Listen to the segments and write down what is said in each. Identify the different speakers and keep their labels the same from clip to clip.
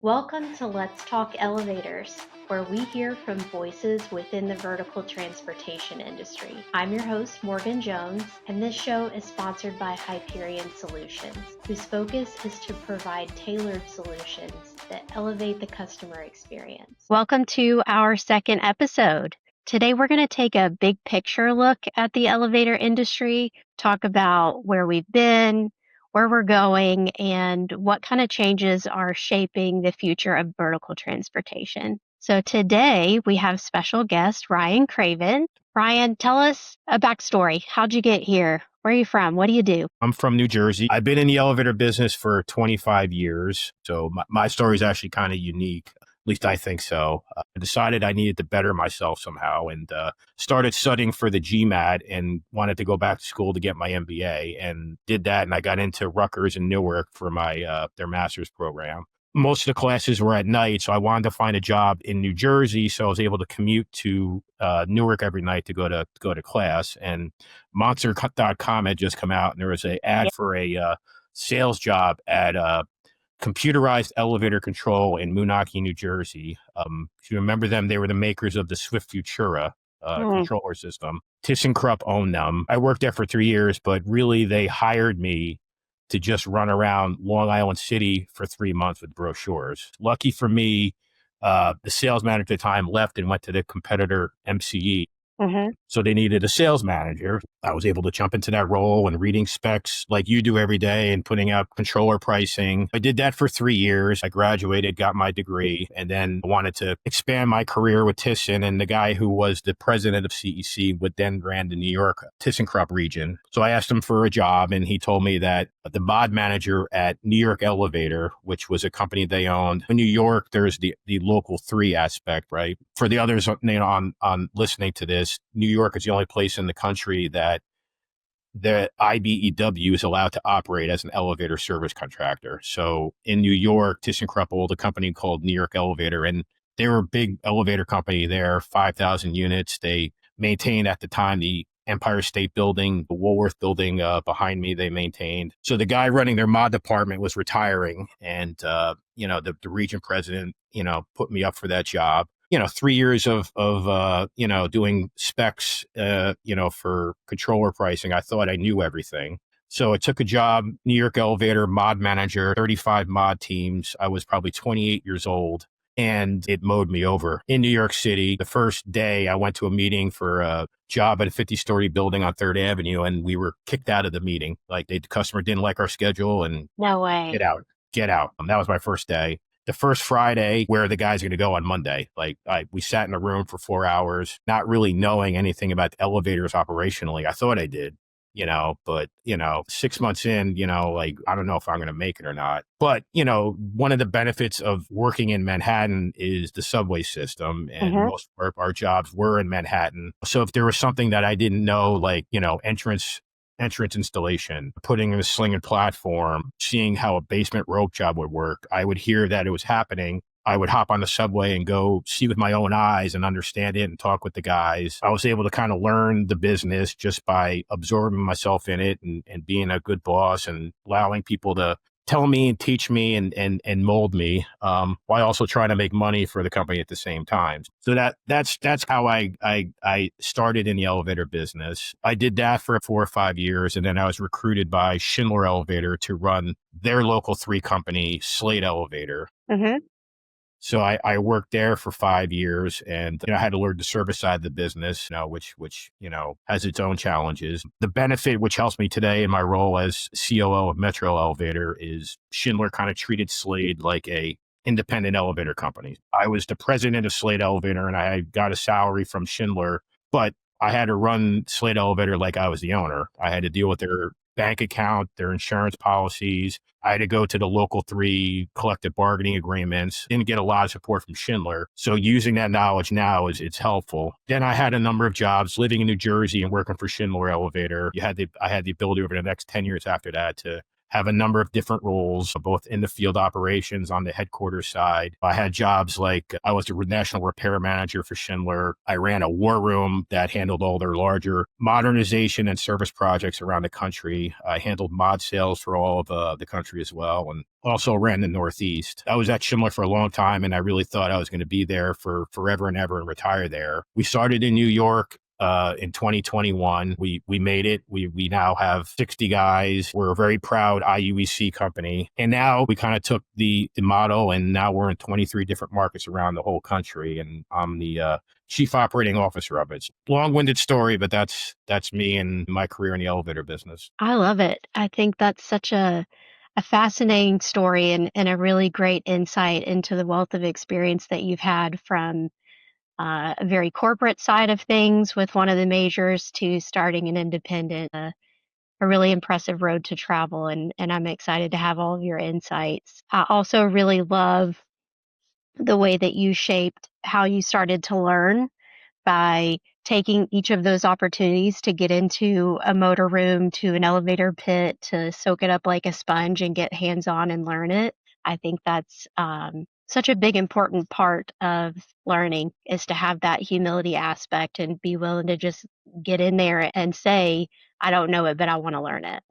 Speaker 1: Welcome to Let's Talk Elevators, where we hear from voices within the vertical transportation industry. I'm your host, Morgan Jones, and this show is sponsored by Hyperion Solutions, whose focus is to provide tailored solutions that elevate the customer experience. Welcome to our second episode. Today, we're going to take a big picture look at the elevator industry, talk about where we've been, where we're going, and what kind of changes are shaping the future of vertical transportation. So today we have special guest Ryan Kraven. Ryan, tell us a backstory. How'd you get here? Where are you from? What do you do?
Speaker 2: I'm from New Jersey. I've been in the elevator business for 25 years. So my story is actually kind of unique. At least I think so. I decided I needed to better myself somehow and started studying for the GMAT and wanted to go back to school to get my MBA and did that. And I got into Rutgers and Newark for my their master's program. Most of the classes were at night, so I wanted to find a job in New Jersey, so I was able to commute to Newark every night to go to class. And Monster.com had just come out, and there was an ad for a sales job at computerized elevator control in Moonachie, New Jersey. If you remember them, they were the makers of the Swift Futura controller system. ThyssenKrupp owned them. I worked there for 3 years, but really they hired me to just run around Long Island City for 3 months with brochures. Lucky for me, the sales manager at the time left and went to the competitor MCE. So they needed a sales manager. I was able to jump into that role and reading specs like you do every day and putting out controller pricing. I did that for 3 years. I graduated, got my degree, and then wanted to expand my career with Thyssen. And the guy who was the president of CEC would then ran the New York ThyssenKrupp region. So I asked him for a job, and he told me that the mod manager at New York Elevator, which was a company they owned. In New York, there's the local 3 aspect, right? For the others on listening to this, New York is the only place in the country that the IBEW is allowed to operate as an elevator service contractor. So in New York, ThyssenKrupp owned a company called New York Elevator, and they were a big elevator company there, 5,000 units. They maintained at the time the Empire State Building, the Woolworth Building behind me, they maintained. So the guy running their mod department was retiring, and the region president, put me up for that job. 3 years of doing specs, for controller pricing. I thought I knew everything. So I took a job, New York Elevator mod manager, 35 mod teams. I was probably 28 years old, and it mowed me over in New York City. The first day I went to a meeting for a job at a 50-story building on 3rd Avenue, and we were kicked out of the meeting. Like the customer didn't like our schedule and
Speaker 1: No way.
Speaker 2: Get out. That was my first day. The first Friday, where the guys are going to go on Monday. We sat in a room for 4 hours, not really knowing anything about elevators operationally. I thought I did, but 6 months in, I don't know if I'm going to make it or not. But, one of the benefits of working in Manhattan is the subway system, and most of our jobs were in Manhattan. So if there was something that I didn't know, like, entrance installation, putting in a sling and platform, seeing how a basement rope job would work, I would hear that it was happening. I would hop on the subway and go see with my own eyes and understand it and talk with the guys. I was able to kind of learn the business just by absorbing myself in it and being a good boss and allowing people to tell me and teach me and mold me, while also trying to make money for the company at the same time. So that's how I started in the elevator business. I did that for 4 or 5 years, and then I was recruited by Schindler Elevator to run their local 3 company, Slate Elevator. So I worked there for 5 years, and I had to learn the service side of the business, which has its own challenges. The benefit, which helps me today in my role as COO of Metro Elevator, is Schindler kind of treated Slade like a independent elevator company. I was the president of Slade Elevator, and I got a salary from Schindler, but I had to run Slade Elevator like I was the owner. I had to deal with their bank account, their insurance policies. I had to go to the local 3 collective bargaining agreements. Didn't get a lot of support from Schindler. So using that knowledge now it's helpful. Then I had a number of jobs living in New Jersey and working for Schindler Elevator. I had the ability over the next 10 years after that to have a number of different roles, both in the field operations on the headquarters side. I had jobs like I was the national repair manager for Schindler. I ran a war room that handled all their larger modernization and service projects around the country. I handled mod sales for all of the country as well, and also ran the Northeast. I was at Schindler for a long time, and I really thought I was going to be there for forever and ever and retire there. We started in New York in 2021. We made it. We now have 60 guys. We're a very proud IUEC company. And now we kind of took the model, and now we're in 23 different markets around the whole country. And I'm the chief operating officer of it. Long-winded story, but that's me and my career in the elevator business.
Speaker 1: I love it. I think that's such a fascinating story and a really great insight into the wealth of experience that you've had from a very corporate side of things with one of the majors to starting an independent, a really impressive road to travel. And I'm excited to have all of your insights. I also really love the way that you shaped how you started to learn by taking each of those opportunities to get into a motor room, to an elevator pit, to soak it up like a sponge and get hands on and learn it. I think that's such a big, important part of learning is to have that humility aspect and be willing to just get in there and say, I don't know it, but I want to learn it. I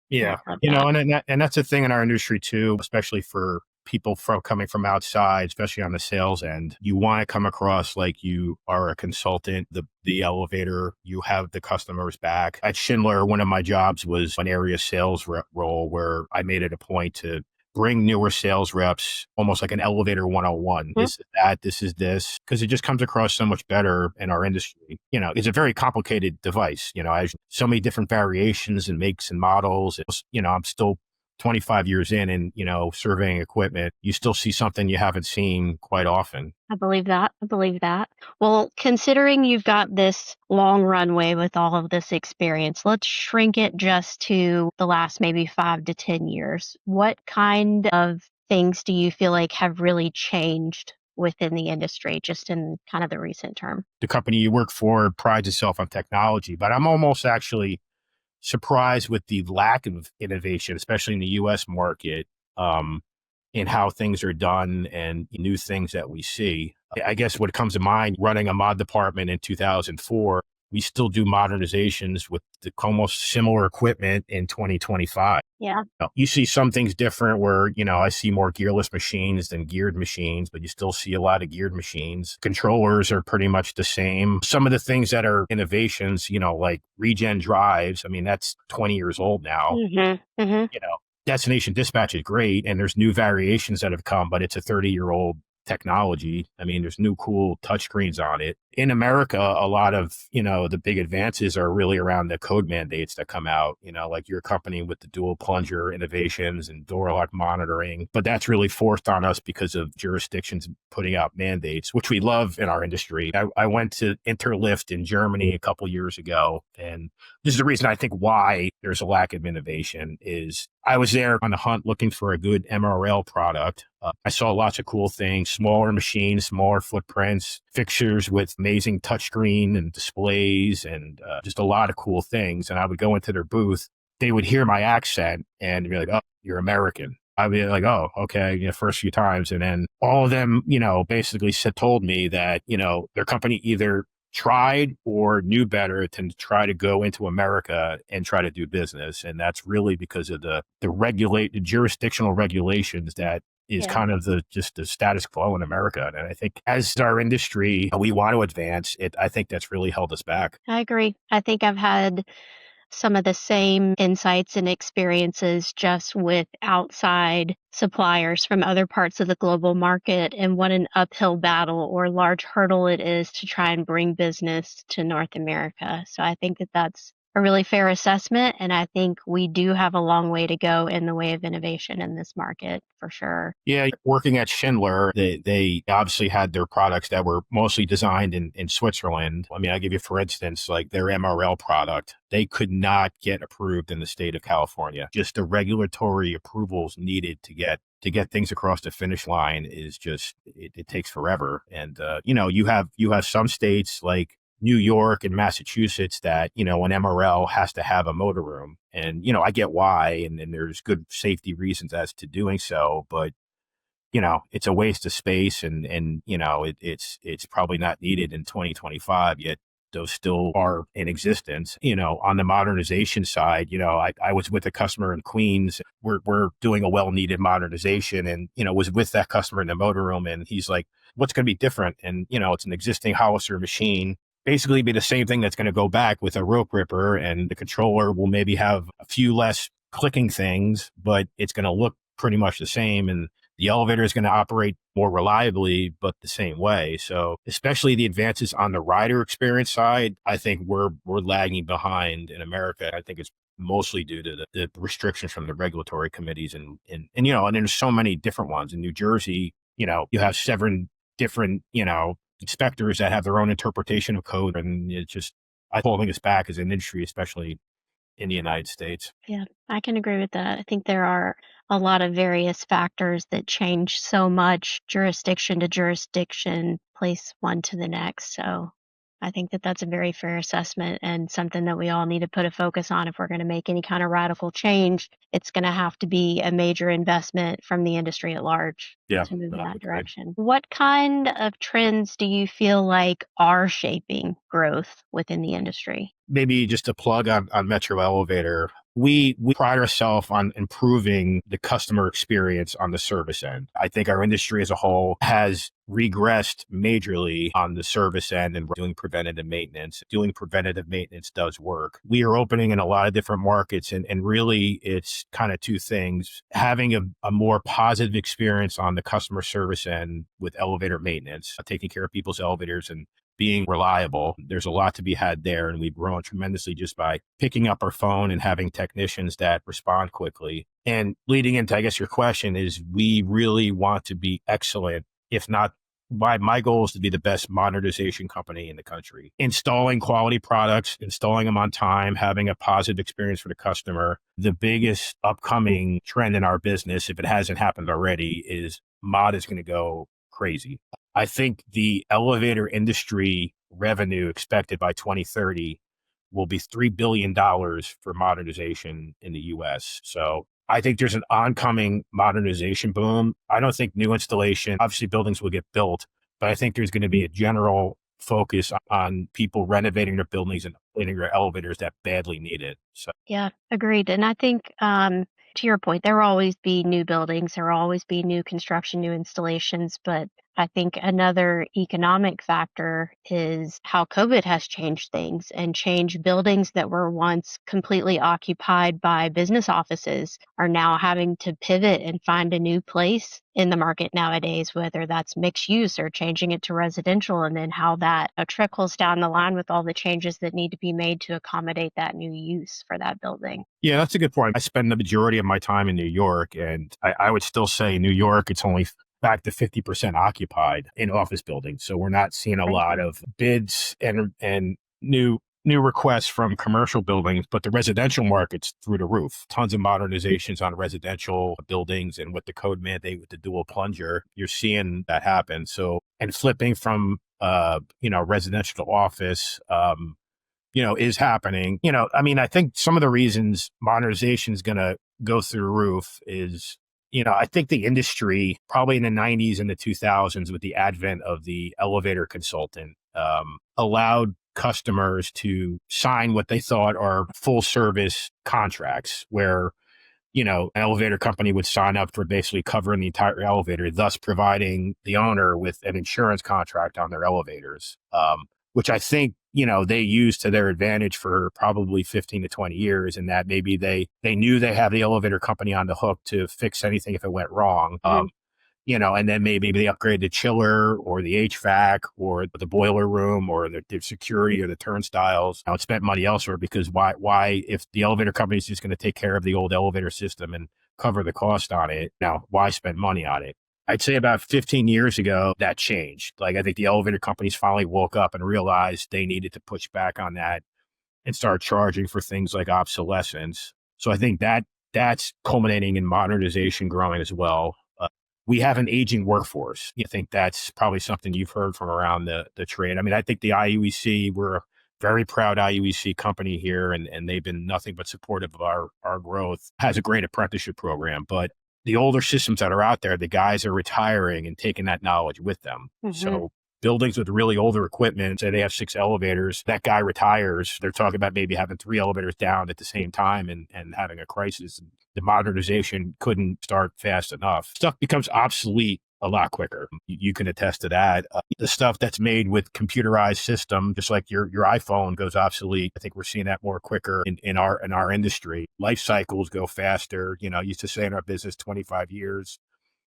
Speaker 2: Yeah,
Speaker 1: love that.
Speaker 2: and that's a thing in our industry too, especially for people from coming from outside, especially on the sales end. You want to come across like you are a consultant, the elevator, you have the customer's back. At Schindler, one of my jobs was an area sales role where I made it a point to bring newer sales reps, almost like an elevator 101.
Speaker 1: Mhm.
Speaker 2: This is that, this is this, because it just comes across so much better in our industry. It's a very complicated device, as so many different variations and makes and models. I'm still 25 years in and, surveying equipment, you still see something you haven't seen quite often.
Speaker 1: I believe that. I believe that. Well, considering you've got this long runway with all of this experience, let's shrink it just to the last maybe 5 to 10 years. What kind of things do you feel like have really changed within the industry just in kind of the recent term?
Speaker 2: The company you work for prides itself on technology, but I'm almost actually surprised with the lack of innovation, especially in the US market, in how things are done and new things that we see. I guess what comes to mind, running a mod department in 2004, we still do modernizations with the almost similar equipment in 2025.
Speaker 1: Yeah.
Speaker 2: You see some things different where, I see more gearless machines than geared machines, but you still see a lot of geared machines. Controllers are pretty much the same. Some of the things that are innovations, like regen drives, I mean, that's 20 years old now.
Speaker 1: Hmm. Hmm.
Speaker 2: you know, Destination dispatch is great and there's new variations that have come, but it's a 30-year-old technology. I mean, there's new cool touchscreens on it. In America, a lot of, the big advances are really around the code mandates that come out, like your company with the dual plunger innovations and door lock monitoring. But that's really forced on us because of jurisdictions putting out mandates, which we love in our industry. I went to Interlift in Germany a couple years ago, and this is the reason I think why there's a lack of innovation is I was there on the hunt looking for a good MRL product. I saw lots of cool things, smaller machines, smaller footprints, fixtures with amazing touchscreen and displays and just a lot of cool things. And I would go into their booth. They would hear my accent and be like, oh, you're American. I'd be like, oh, okay, first few times. And then all of them, basically told me that, their company either tried or knew better to try to go into America and try to do business. And that's really because of the jurisdictional regulations that is
Speaker 1: Yeah.
Speaker 2: kind of just the status quo in America. And I think as our industry, we want to advance it. I think that's really held us back.
Speaker 1: I agree. I think I've had some of the same insights and experiences just with outside suppliers from other parts of the global market and what an uphill battle or large hurdle it is to try and bring business to North America. So I think that that's a really fair assessment. And I think we do have a long way to go in the way of innovation in this market for sure.
Speaker 2: Yeah, working at Schindler, they obviously had their products that were mostly designed in Switzerland. I mean, I give you, for instance, like their MRL product, they could not get approved in the state of California. Just the regulatory approvals needed to get things across the finish line is just, it takes forever. And, you have some states like New York and Massachusetts that, an MRL has to have a motor room. And, I get why, and there's good safety reasons as to doing so, but it's a waste of space and it's probably not needed in 2025 yet. Those still are in existence. On the modernization side, I was with a customer in Queens. We're doing a well-needed modernization and, was with that customer in the motorhome and he's like, what's going to be different? And, it's an existing Hollister machine, basically be the same thing that's going to go back with a rope ripper, and the controller will maybe have a few less clicking things, but it's going to look pretty much the same. And the elevator is going to operate more reliably, but the same way. So, especially the advances on the rider experience side, I think we're lagging behind in America. I think it's mostly due to the restrictions from the regulatory committees, and there's so many different ones. In New Jersey, you have 7 different inspectors that have their own interpretation of code, and it's just holding us back as an industry, especially in the United States.
Speaker 1: Yeah, I can agree with that. I think there are a lot of various factors that change so much jurisdiction to jurisdiction, place one to the next. So I think that that's a very fair assessment and something that we all need to put a focus on if we're going to make any kind of radical change. It's going to have to be a major investment from the industry at large
Speaker 2: Yeah,
Speaker 1: to move in that
Speaker 2: okay.
Speaker 1: direction. What kind of trends do you feel like are shaping growth within the industry?
Speaker 2: Maybe just a plug on Metro Elevator. We pride ourselves on improving the customer experience on the service end. I think our industry as a whole has regressed majorly on the service end and doing preventative maintenance. Doing preventative maintenance does work. We are opening in a lot of different markets, and really it's kind of 2 things. Having a more positive experience on the customer service end with elevator maintenance, taking care of people's elevators and being reliable. There's a lot to be had there, and we've grown tremendously just by picking up our phone and having technicians that respond quickly. And leading into, I guess, your question is, we really want to be excellent, if not, my goal is to be the best modernization company in the country. Installing quality products, installing them on time, having a positive experience for the customer. The biggest upcoming trend in our business, if it hasn't happened already, is mod is going to go crazy. I think the elevator industry revenue expected by 2030 will be $3 billion for modernization in the US. So I think there's an oncoming modernization boom. I don't think new installation, obviously buildings will get built, but I think there's going to be a general focus on people renovating their buildings and updating their elevators that badly need it. So
Speaker 1: Yeah, agreed. And I think, to your point, there will always be new buildings, there will always be new construction, new installations. But I think another economic factor is how COVID has changed things and changed buildings that were once completely occupied by business offices are now having to pivot and find a new place in the market nowadays, whether that's mixed use or changing it to residential, and then how that trickles down the line with all the changes that need to be made to accommodate that new use for that building.
Speaker 2: yeah, that's a good point. I spend the majority of my time in New York, and I would still say New York, it's only back to 50% occupied in office buildings. So we're not seeing a lot
Speaker 1: Crazy.
Speaker 2: of bids and new requests from commercial buildings, but the residential market's through the roof. Tons of modernizations on residential buildings, and with the code mandate with the dual plunger, you're seeing that happen. So, and flipping from residential to office, is happening. I mean, I think some of the reasons modernization is going to go through the roof is, I think the industry probably in the 90s and the 2000s, with the advent of the elevator consultant, allowed customers to sign what they thought are full service contracts where, an elevator company would sign up for basically covering the entire elevator, thus providing the owner with an insurance contract on their elevators, which I think, they use to their advantage for probably 15 to 20 years. And that maybe they knew they have the elevator company on the hook to fix anything if it went wrong.
Speaker 1: Mhm.
Speaker 2: And then maybe they upgrade the chiller or the HVAC or the boiler room or the security or the turnstiles. Now, it spent money elsewhere, because why, if the elevator company is just going to take care of the old elevator system and cover the cost on it, now why spend money on it? I'd say about 15 years ago, that changed. Like, I think the elevator companies finally woke up and realized they needed to push back on that and start charging for things like obsolescence. So I think that's culminating in modernization growing as well. we have an aging workforce. You think that's probably something you've heard from around the trade. I mean, I think the IUEC, we're a very proud IUEC company here, and they've been nothing but supportive of our growth, has a great apprenticeship program. But the older systems that are out there, the guys are retiring and taking that knowledge with them.
Speaker 1: Hmm.
Speaker 2: So buildings with really older equipment, say they have 6 elevators, that guy retires. They're talking about maybe having 3 elevators down at the same time and having a crisis. The modernization couldn't start fast enough. Stuff becomes obsolete a lot quicker. You can attest to that. The stuff that's made with computerized system, just like your iPhone goes obsolete. I think we're seeing that more quicker in our industry. Life cycles go faster. I used to say in our business 25 years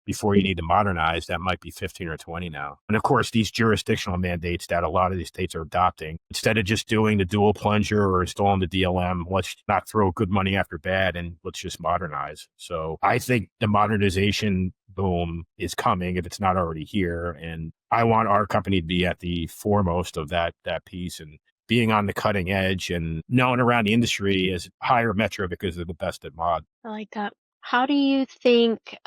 Speaker 2: before you need to modernize. That might be 15 or 20 now. And of course, these jurisdictional mandates that a lot of these states are adopting, instead of just doing the dual plunger or installing the DLM, let's not throw good money after bad and let's just modernize. So I think the modernization boom is coming if it's not already here. And I want our company to be at the foremost of that piece and being on the cutting edge and known around the industry as higher metro because they're the best at mod.
Speaker 1: I like that. How do you think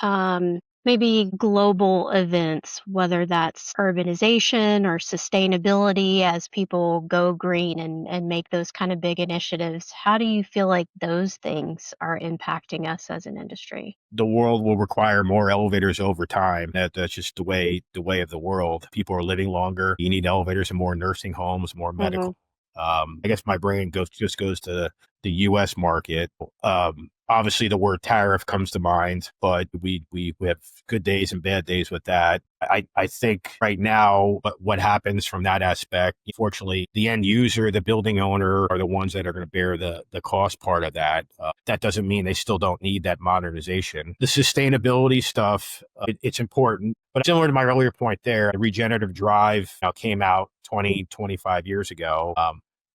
Speaker 1: maybe global events, whether that's urbanization or sustainability as people go green and make those kind of big initiatives, how do you feel like those things are impacting us as an industry?
Speaker 2: The world will require more elevators over time. That's just the way of the world. People are living longer. You need elevators in more nursing homes, more
Speaker 1: Hmm.
Speaker 2: medical. I guess my brain goes to the U.S. market. Obviously, the word tariff comes to mind, but we have good days and bad days with that. I think right now, what happens from that aspect, unfortunately, the end user, the building owner, are the ones that are going to bear the cost part of that. That doesn't mean they still don't need that modernization. The sustainability stuff, it's important. But similar to my earlier point there, regenerative drive came out 20, 25 years ago.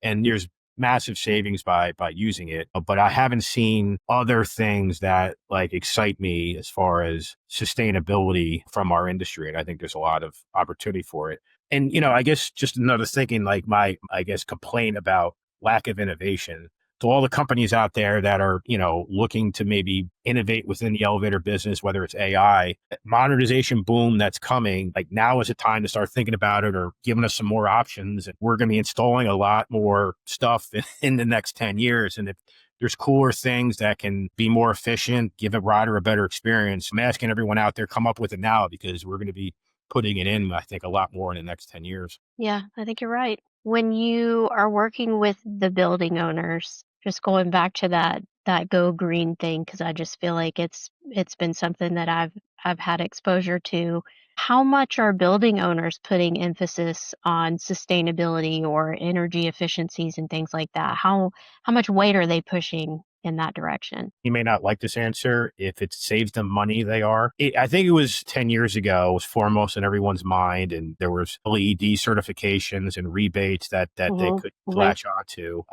Speaker 2: And there's massive savings by using it, but I haven't seen other things that like excite me as far as sustainability from our industry, and I think there's a lot of opportunity for it. And I guess just another thinking, like my I guess complaint about lack of innovation, to all the companies out there that are looking to maybe innovate within the elevator business, whether it's AI modernization boom that's coming, like now is a time to start thinking about it or giving us some more options. And we're going to be installing a lot more stuff in the next 10 years. And if there's cooler things that can be more efficient, give a rider a better experience, I'm asking everyone out there, come up with it now because we're going to be putting it in, I think, a lot more in the next 10 years.
Speaker 1: Yeah, I think you're right. When you are working with the building owners, just going back to that go green thing, because I just feel like it's been something that I've had exposure to. How much are building owners putting emphasis on sustainability or energy efficiencies and things like that? How much weight are they pushing in that direction?
Speaker 2: You may not like this answer. If it saves them money, they are. I think it was 10 years ago, it was foremost in everyone's mind, and there was LED certifications and rebates that they
Speaker 1: Hmm.
Speaker 2: could
Speaker 1: Hmm.
Speaker 2: latch onto.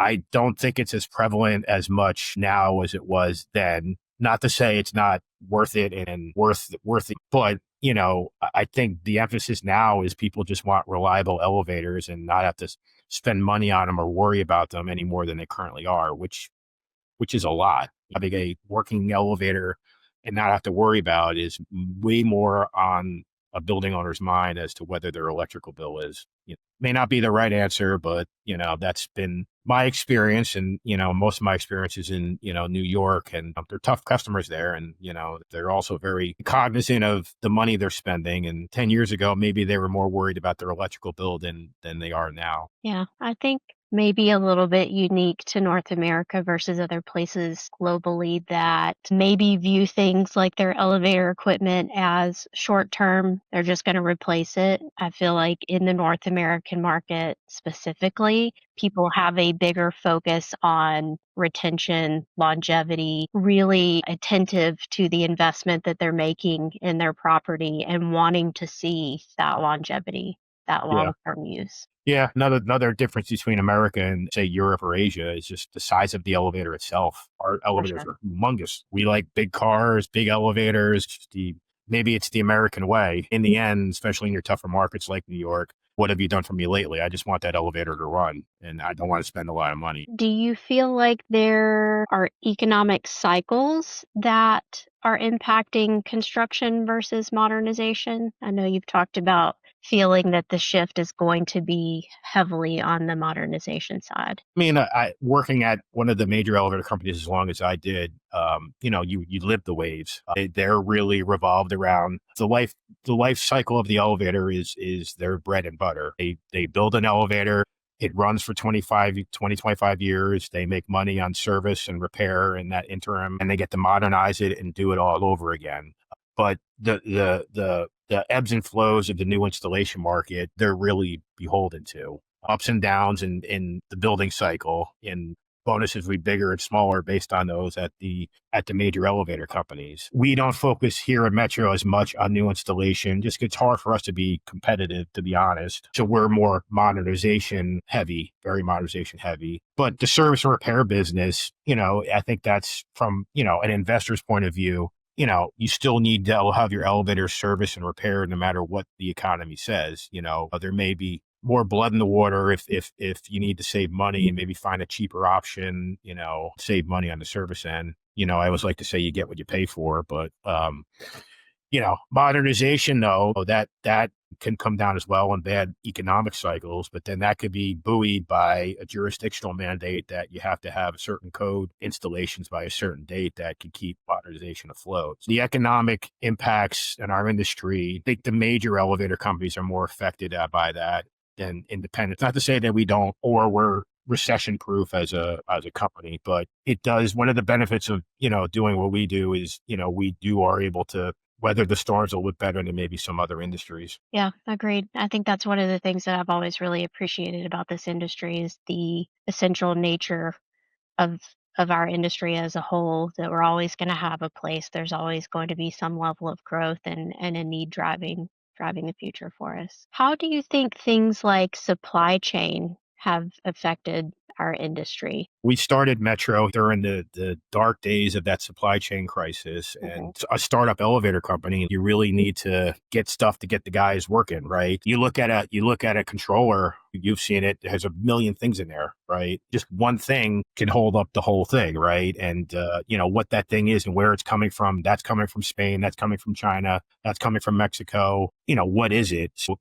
Speaker 2: I don't think it's as prevalent as much now as it was then. Not to say it's not worth it and worth it, but I think the emphasis now is people just want reliable elevators and not have to spend money on them or worry about them any more than they currently are, which is a lot. Having a working elevator and not have to worry about it is way more on a building owner's mind as to whether their electrical bill is. May not be the right answer, but that's been my experience, and most of my experiences in New York, and they're tough customers there, and they're also very cognizant of the money they're spending. And 10 years ago, maybe they were more worried about their electrical bill than they are now.
Speaker 1: Yeah, I think maybe a little bit unique to North America versus other places globally that maybe view things like their elevator equipment as short term. They're just going to replace it. I feel like in the North American market specifically, people have a bigger focus on retention, longevity, really attentive to the investment that they're making in their property and wanting to see that longevity, that
Speaker 2: Yeah.
Speaker 1: long term use.
Speaker 2: Yeah, another difference between America and say Europe or Asia is just the size of the elevator itself. Our
Speaker 1: For
Speaker 2: elevators
Speaker 1: sure.
Speaker 2: are humongous. We like big cars, big elevators. Just maybe it's the American way. In the end, especially in your tougher markets like New York, what have you done for me lately? I just want that elevator to run, and I don't want to spend a lot of money.
Speaker 1: Do you feel like there are economic cycles that are impacting construction versus modernization? I know you've talked about feeling that the shift is going to be heavily on the modernization side.
Speaker 2: I mean, working at one of the major elevator companies as long as I did, you live the waves. They're really revolved around the life cycle of the elevator is their bread and butter. They build an elevator. It runs for 25 years. They make money on service and repair in that interim, and they get to modernize it and do it all over again. But the ebbs and flows of the new installation market, they're really beholden to ups and downs in the building cycle, and bonuses will be bigger and smaller based on those at the major elevator companies. We don't focus here in Metro as much on new installation. Just it's hard for us to be competitive, to be honest. So we're more modernization heavy, very modernization heavy. But the service and repair business, I think that's from, an investor's point of view. You still need to have your elevator service and repair no matter what the economy says. There may be more blood in the water if you need to save money and maybe find a cheaper option, save money on the service end. I always like to say you get what you pay for, but modernization though, that can come down as well in bad economic cycles, but then that could be buoyed by a jurisdictional mandate that you have to have certain code installations by a certain date that can keep modernization afloat. So the economic impacts in our industry, I think the major elevator companies are more affected by that than independents. Not to say that we don't, or we're recession proof as a company, but it does. One of the benefits of, doing what we do is, are able to weather the storms a little bit better than maybe some other industries.
Speaker 1: Yeah, agreed. I think that's one of the things that I've always really appreciated about this industry is the essential nature of of our industry as a whole, that we're always going to have a place. There's always going to be some level of growth and a need driving the future for us. How do you think things like supply chain have affected our industry?
Speaker 2: We started Metro during the dark days of that supply chain crisis,
Speaker 1: Mhm.
Speaker 2: and a startup elevator company, you really need to get stuff to get the guys working, right? You look at a controller, you've seen it, it has a million things in there, right? Just one thing can hold up the whole thing, right? And what that thing is and where it's coming from, that's coming from Spain, that's coming from China, that's coming from Mexico. What is it? So,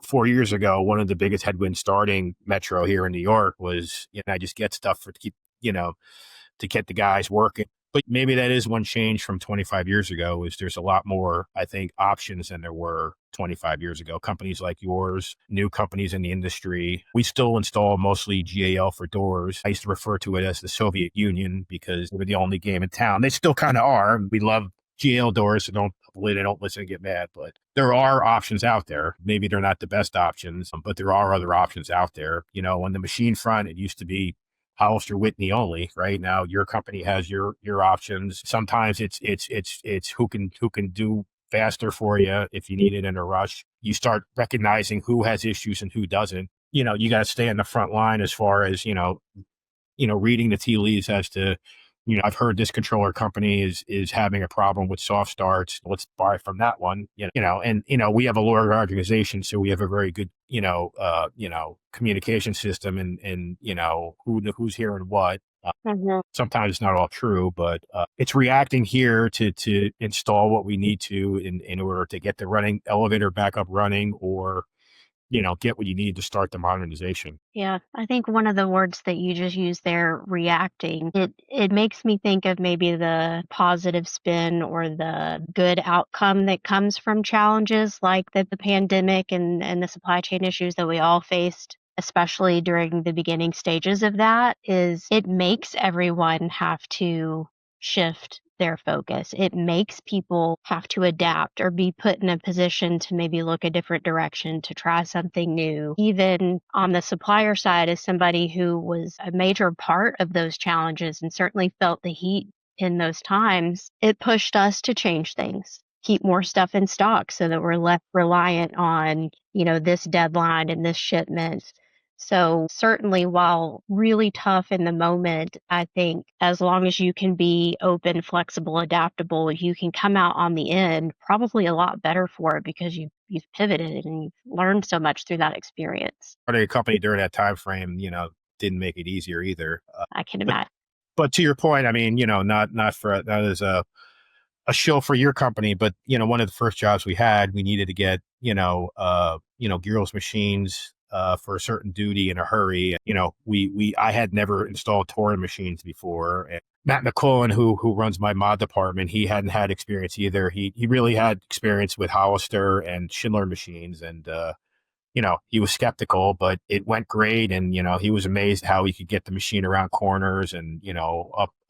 Speaker 2: 4 years ago, one of the biggest headwinds starting Metro here in New York was, I just get stuff for to keep, to get the guys working. But maybe that is one change from 25 years ago is there's a lot more, I think, options than there were 25 years ago. Companies like yours, new companies in the industry, we still install mostly GAL for doors. I used to refer to it as the Soviet Union because we're the only game in town. They still kind of are. We love GAL doors, so hopefully they don't listen and get mad, but there are options out there. Maybe they're not the best options, but there are other options out there. On the machine front, it used to be Hollister Whitney only. Right now, your company has your options. Sometimes it's who can do faster for you if you need it in a rush. You start recognizing who has issues and who doesn't. You got to stay on the front line as far as reading the tea leaves as to, I've heard this controller company is having a problem with soft starts. Let's buy from that one. And we have a lawyer organization, so we have a very good communication system, and who's here and what. Sometimes it's not all true, but it's reacting here to install what we need to in order to get the running elevator back up running, or get what you need to start the modernization.
Speaker 1: Yeah, I think one of the words that you just used there, reacting, it makes me think of maybe the positive spin or the good outcome that comes from challenges like the pandemic and the supply chain issues that we all faced, especially during the beginning stages of that, is it makes everyone have to shift their focus. It makes people have to adapt or be put in a position to maybe look a different direction, to try something new. Even on the supplier side, as somebody who was a major part of those challenges and certainly felt the heat in those times, it pushed us to change things, keep more stuff in stock so that we're less reliant on, this deadline and this shipment. So certainly, while really tough in the moment, I think as long as you can be open, flexible, adaptable, you can come out on the end probably a lot better for it because you've pivoted and you've learned so much through that experience.
Speaker 2: Starting a company during that time frame, didn't make it easier either.
Speaker 1: I can
Speaker 2: But
Speaker 1: imagine.
Speaker 2: but to your point, I mean, not as a a shill for your company, but one of the first jobs we had, we needed to get gearless machines for a certain duty in a hurry. I had never installed touring machines before. And Matt McCullen, who runs my mod department, he hadn't had experience either. He really had experience with Hollister and Schindler machines, and he was skeptical, but it went great. And, he was amazed how he could get the machine around corners and,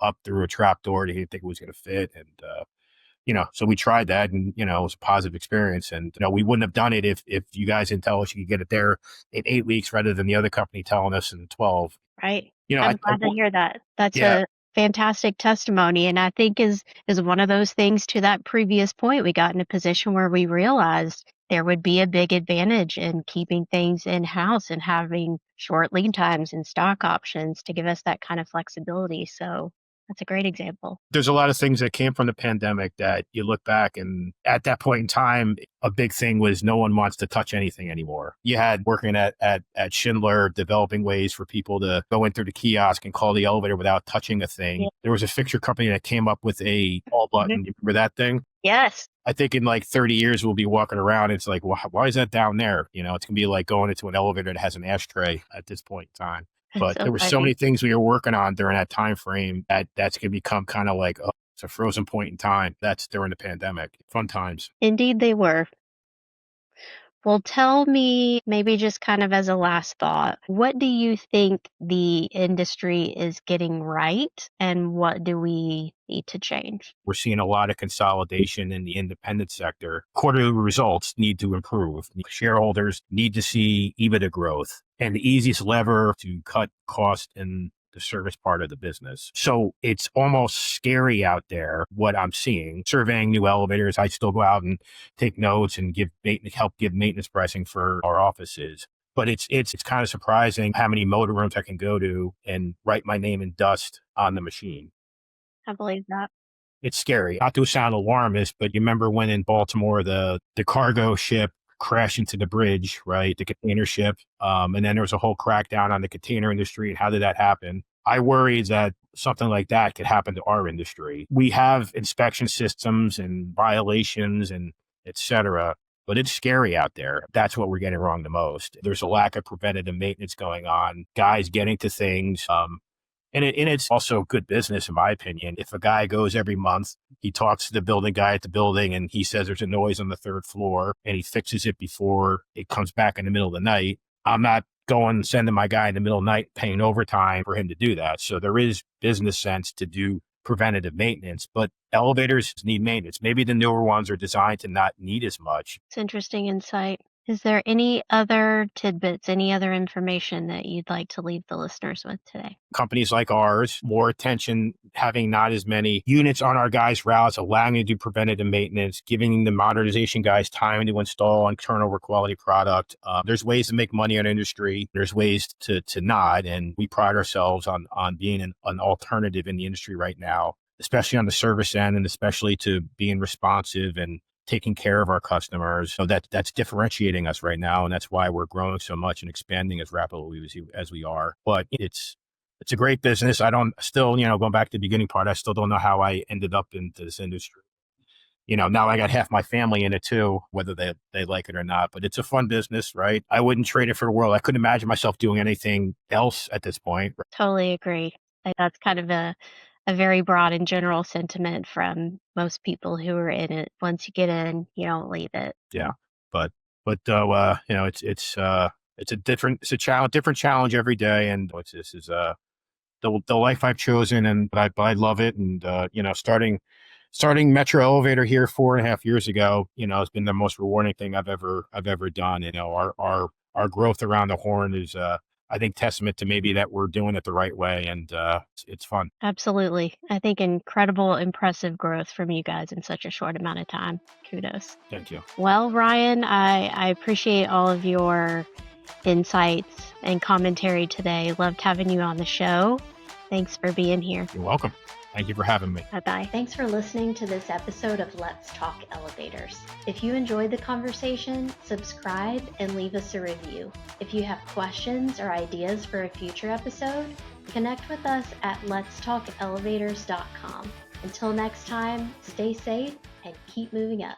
Speaker 2: up through a trap door that he didn't think it was going to fit. And, so we tried that, and, it was a positive experience. And, we wouldn't have done it if you guys didn't tell us you could get it there in 8 weeks rather than the other company telling us in 12.
Speaker 1: Right.
Speaker 2: I
Speaker 1: I'm glad to hear that. That's
Speaker 2: yeah,
Speaker 1: a fantastic testimony, and I think is one of those things. To that previous point, we got in a position where we realized there would be a big advantage in keeping things in-house and having short lead times and stock options to give us that kind of flexibility. So that's a great example.
Speaker 2: there's a lot of things that came from the pandemic that you look back, and at that point in time, a big thing was no one wants to touch anything anymore. You had working at Schindler, developing ways for people to go in through the kiosk and call the elevator without touching a thing.
Speaker 1: Yeah.
Speaker 2: There was a fixture company that came up with a call button. You remember that thing?
Speaker 1: Yes.
Speaker 2: I think in like 30 years, we'll be walking around. It's like, why is that down there? It's going to be like going into an elevator that has an ashtray at this point in time. But
Speaker 1: So
Speaker 2: there were so
Speaker 1: funny.
Speaker 2: many things we were working on during that time frame that's going to become kind of like, oh, it's a frozen point in time. That's during the pandemic. Fun times.
Speaker 1: Indeed, they were. Well, tell me, maybe just kind of as a last thought, what do you think the industry is getting right, and what do we need to change?
Speaker 2: We're seeing a lot of consolidation in the independent sector. Quarterly results need to improve. Shareholders need to see EBITDA growth. And the easiest lever to cut cost in the service part of the business. So it's almost scary out there what I'm seeing. Surveying new elevators, I still go out and take notes and help give maintenance pricing for our offices. But it's kind of surprising how many motor rooms I can go to and write my name in dust on the machine.
Speaker 1: I believe that.
Speaker 2: It's scary. Not to sound alarmist, but you remember when in Baltimore the cargo ship crashed into the bridge, right? The container ship. And then there was a whole crackdown on the container industry. And how did that happen? I worry that something like that could happen to our industry. We have inspection systems and violations and et cetera, but it's scary out there. That's what we're getting wrong the most. There's a lack of preventative maintenance going on, guys getting to things. And it's also good business, in my opinion. If a guy goes every month, he talks to the building guy at the building and he says there's a noise on the third floor and he fixes it before it comes back in the middle of the night, I'm not going sending my guy in the middle of the night paying overtime for him to do that. So there is business sense to do preventative maintenance, but elevators need maintenance. Maybe the newer ones are designed to not need as much.
Speaker 1: It's interesting insight. Is there any other tidbits, any other information that you'd like to leave the listeners with today?
Speaker 2: Companies like ours, more attention, having not as many units on our guys' routes, allowing them to do preventative maintenance, giving the modernization guys time to install and turnover quality product. There's ways to make money in industry. There's ways to not. And we pride ourselves on being an alternative in the industry right now, especially on the service end and especially to being responsive and taking care of our customers. So that's differentiating us right now. And that's why we're growing so much and expanding as rapidly as we are. But it's a great business. I don't still, going back to the beginning part, I still don't know how I ended up into this industry. Now I got half my family in it too, whether they like it or not, but it's a fun business, right? I wouldn't trade it for the world. I couldn't imagine myself doing anything else at this point.
Speaker 1: Totally agree. That's kind of a very broad and general sentiment from most people who are in it. Once you get in, you don't leave it.
Speaker 2: Yeah. But it's a challenge, different challenge every day. And this is the life I've chosen, and I love it. And starting Metro Elevator here 4.5 years ago, it's been the most rewarding thing I've ever done. Our growth around the horn is I think testament to maybe that we're doing it the right way, and it's fun.
Speaker 1: Absolutely. I think incredible, impressive growth from you guys in such a short amount of time. Kudos.
Speaker 2: Thank you.
Speaker 1: Well, Ryan, I appreciate all of your insights and commentary today. Loved having you on the show. Thanks for being here.
Speaker 2: You're welcome. Thank you for having me.
Speaker 1: Bye-bye. Thanks for listening to this episode of Let's Talk Elevators. If you enjoyed the conversation, subscribe and leave us a review. If you have questions or ideas for a future episode, connect with us at letstalkelevators.com. Until next time, stay safe and keep moving up.